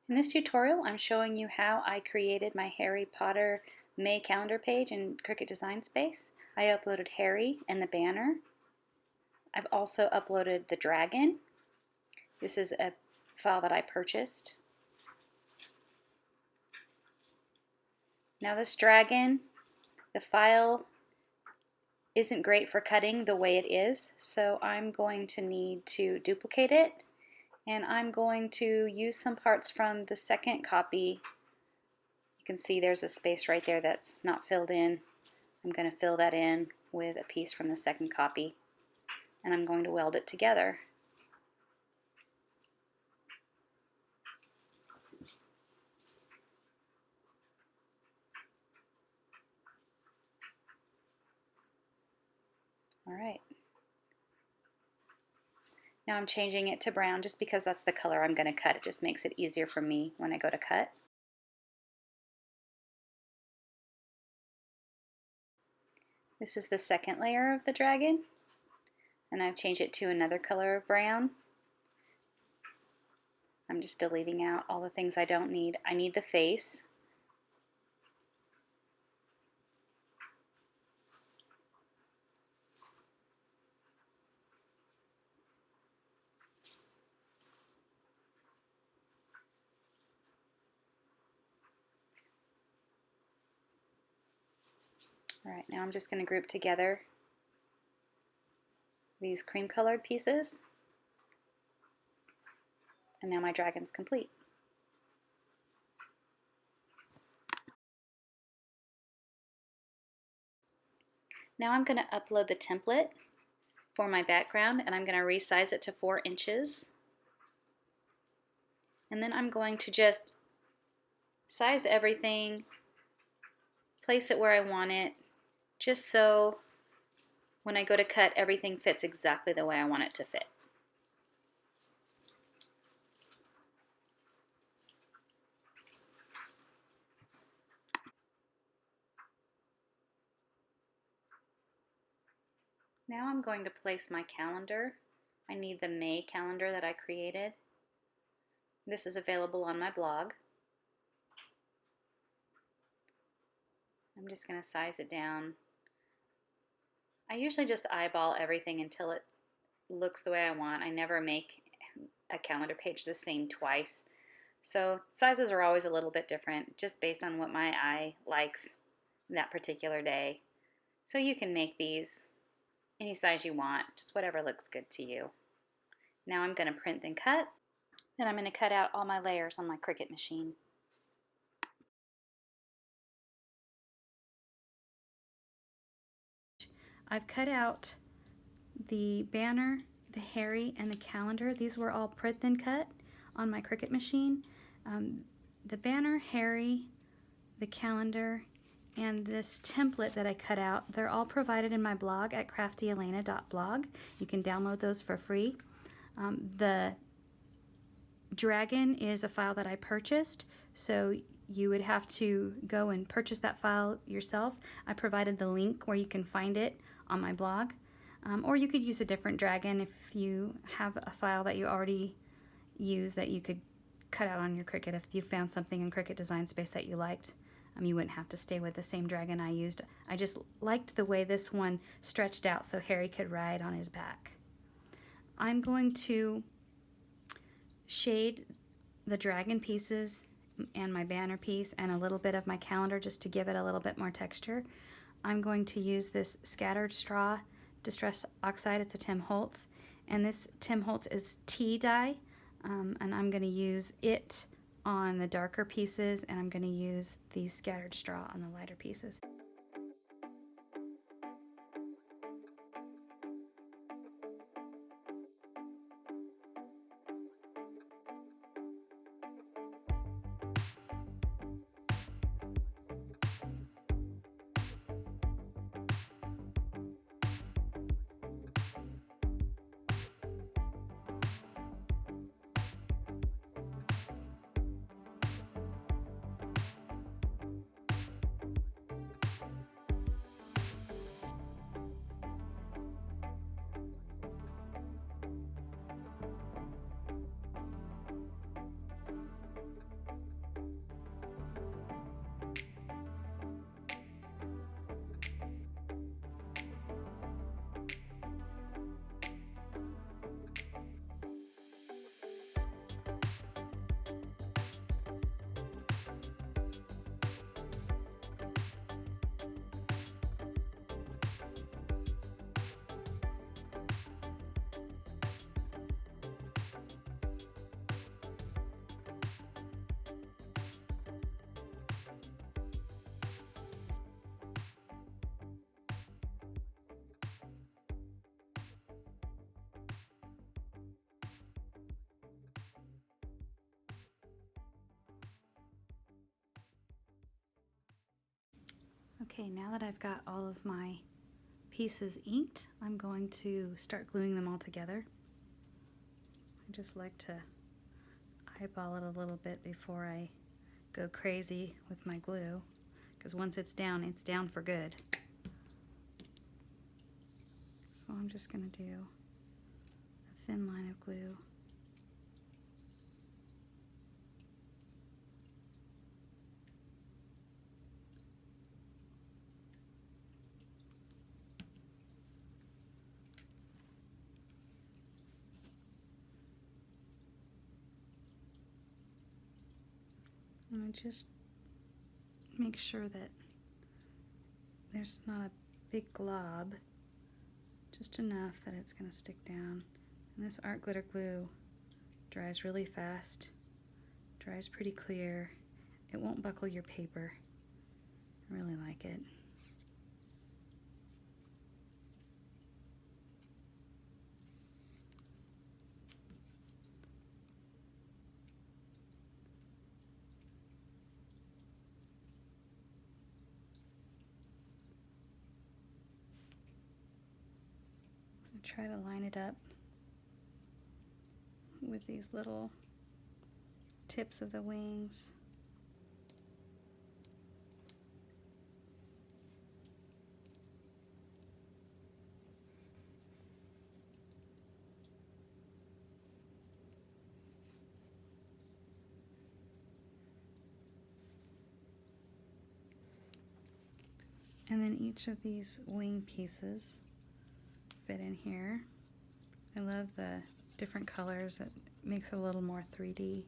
In this tutorial, I'm showing you how I created my Harry Potter May calendar page in Cricut Design Space. I uploaded Harry and the banner. I've also uploaded the dragon. This is a file that I purchased. Now this dragon, the file isn't great for cutting the way it is, so I'm going to need to duplicate it, and I'm going to use some parts from the second copy. You can see there's a space right there that's not filled in. I'm going to fill that in with a piece from the second copy, and I'm going to weld it together. Alright. Now I'm changing it to brown just because that's the color I'm going to cut. It just makes it easier for me when I go to cut. This is the second layer of the dragon, and I've changed it to another color of brown. I'm just deleting out all the things I don't need. I need the face. Alright, now I'm just going to group together these cream colored pieces, and now my dragon's complete. Now I'm going to upload the template for my background, and I'm going to resize it to 4 inches. And then I'm going to just size everything, place it where I want it, just so when I go to cut, everything fits exactly the way I want it to fit. Now I'm going to place my calendar. I need the May calendar that I created. This is available on my blog. I'm just going to size it down. I usually just eyeball everything until it looks the way I want. I never make a calendar page the same twice. So sizes are always a little bit different just based on what my eye likes that particular day. So you can make these any size you want, just whatever looks good to you. Now I'm going to print and cut, and I'm going to cut out all my layers on my Cricut machine. I've cut out the banner, the Harry, and the calendar. These were all print and cut on my Cricut machine. The banner, Harry, the calendar, and this template that I cut out, they're all provided in my blog at craftyelena.blog. You can download those for free. The dragon is a file that I purchased, so you would have to go and purchase that file yourself. I provided the link where you can find it on my blog. Or you could use a different dragon if you have a file that you already use that you could cut out on your Cricut. If you found something in Cricut Design Space that you liked, you wouldn't have to stay with the same dragon I used. I just liked the way this one stretched out so Harry could ride on his back. I'm going to shade the dragon pieces and my banner piece and a little bit of my calendar just to give it a little bit more texture. I'm going to use this Scattered Straw Distress Oxide. It's a Tim Holtz, and this Tim Holtz is tea dye, and I'm going to use it on the darker pieces, and I'm going to use the Scattered Straw on the lighter pieces. Okay, now that I've got all of my pieces inked, I'm going to start gluing them all together. I just like to eyeball it a little bit before I go crazy with my glue, because once it's down for good. So I'm just going to do a thin line of glue. And I just make sure that there's not a big glob, just enough that it's going to stick down. And this art glitter glue dries really fast, dries pretty clear. It won't buckle your paper. I really like it. Try to line it up with these little tips of the wings. And then each of these wing pieces fit in here. I love the different colors. It makes it a little more 3D.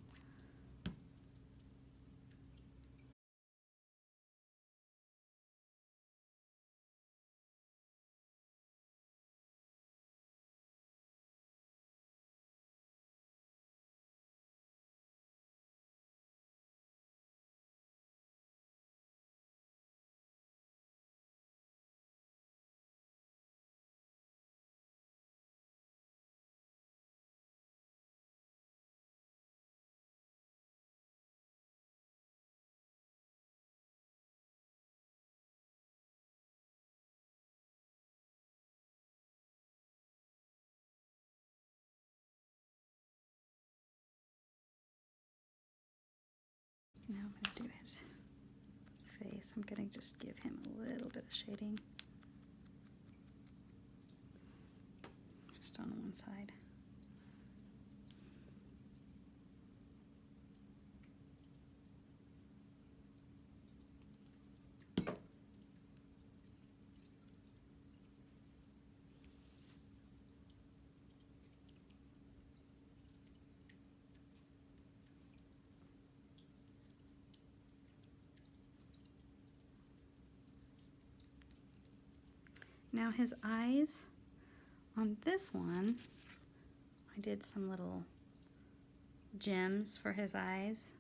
Now I'm going to do his face. I'm going to just give him a little bit of shading. Just on one side. Now his eyes, on this one, I did some little gems for his eyes.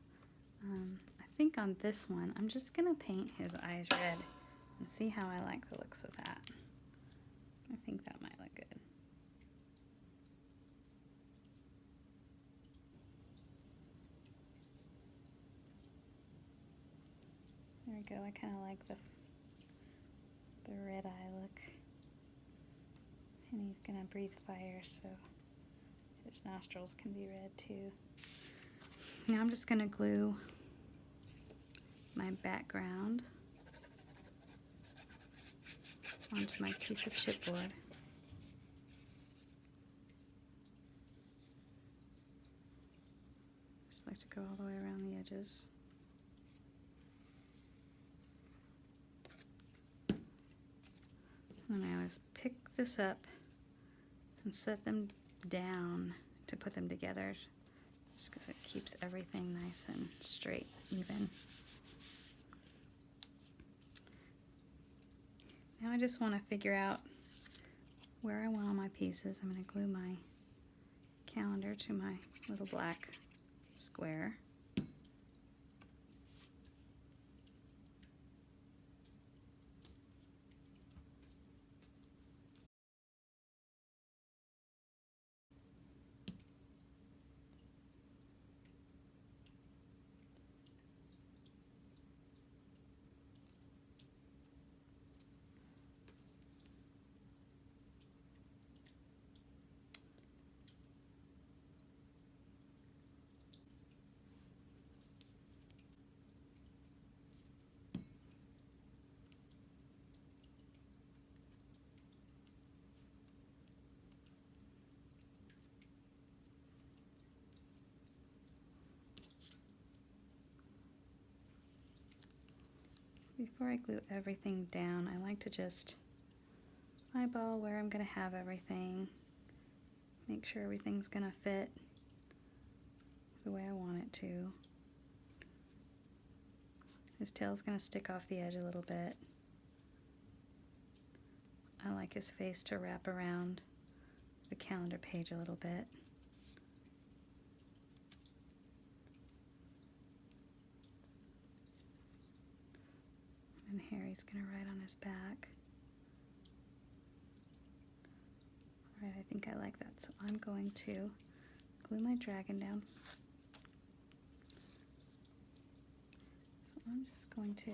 I think on this one, I'm just going to paint his eyes red and see how I like the looks of that. I think that might look good. There we go, I kind of like the red eye look. And he's going to breathe fire, so his nostrils can be red too. Now I'm just going to glue my background onto my piece of chipboard. Just like to go all the way around the edges. And I always pick this up and set them down to put them together, just because it keeps everything nice and straight, even. Now I just want to figure out where I want all my pieces. I'm going to glue my calendar to my little black square. Before I glue everything down, I like to just eyeball where I'm going to have everything. Make sure everything's going to fit the way I want it to. His tail's going to stick off the edge a little bit. I like his face to wrap around the calendar page a little bit. And Harry's going to ride on his back. Alright, I think I like that, so I'm going to glue my dragon down. So I'm just going to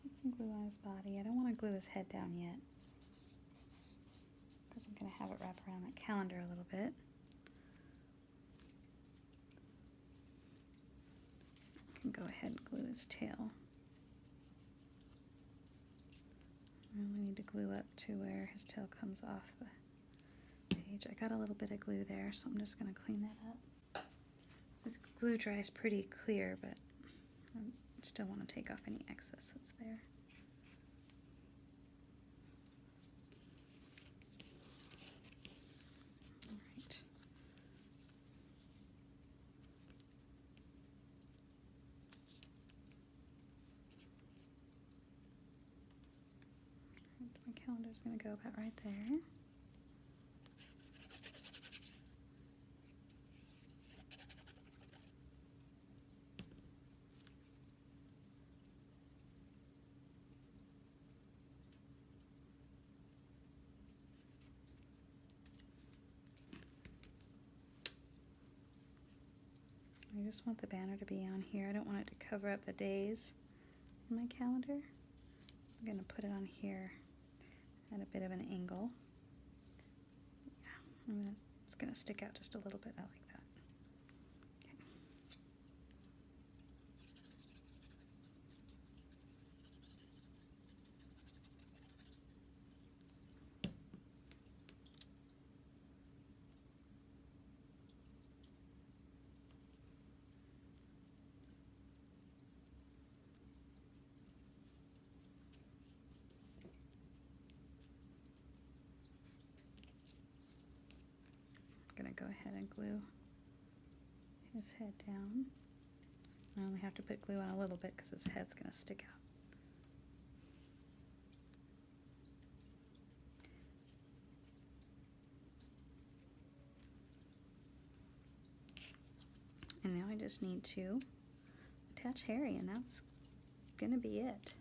put some glue on his body. I don't want to glue his head down yet, because I'm going to have it wrap around that calendar a little bit. I can go ahead and glue his tail. I only need to glue up to where his tail comes off the page. I got a little bit of glue there, so I'm just going to clean that up. This glue dries pretty clear, but I still want to take off any excess that's there. Alright. My calendar's going to go about right there. I just want the banner to be on here. I don't want it to cover up the days in my calendar. I'm going to put it on here at a bit of an angle. Yeah, it's going to stick out just a little bit. I like that. Okay. I'm going to go ahead and glue his head down. I only have to put glue on a little bit because his head's going to stick out. And now I just need to attach Harry, and that's going to be it.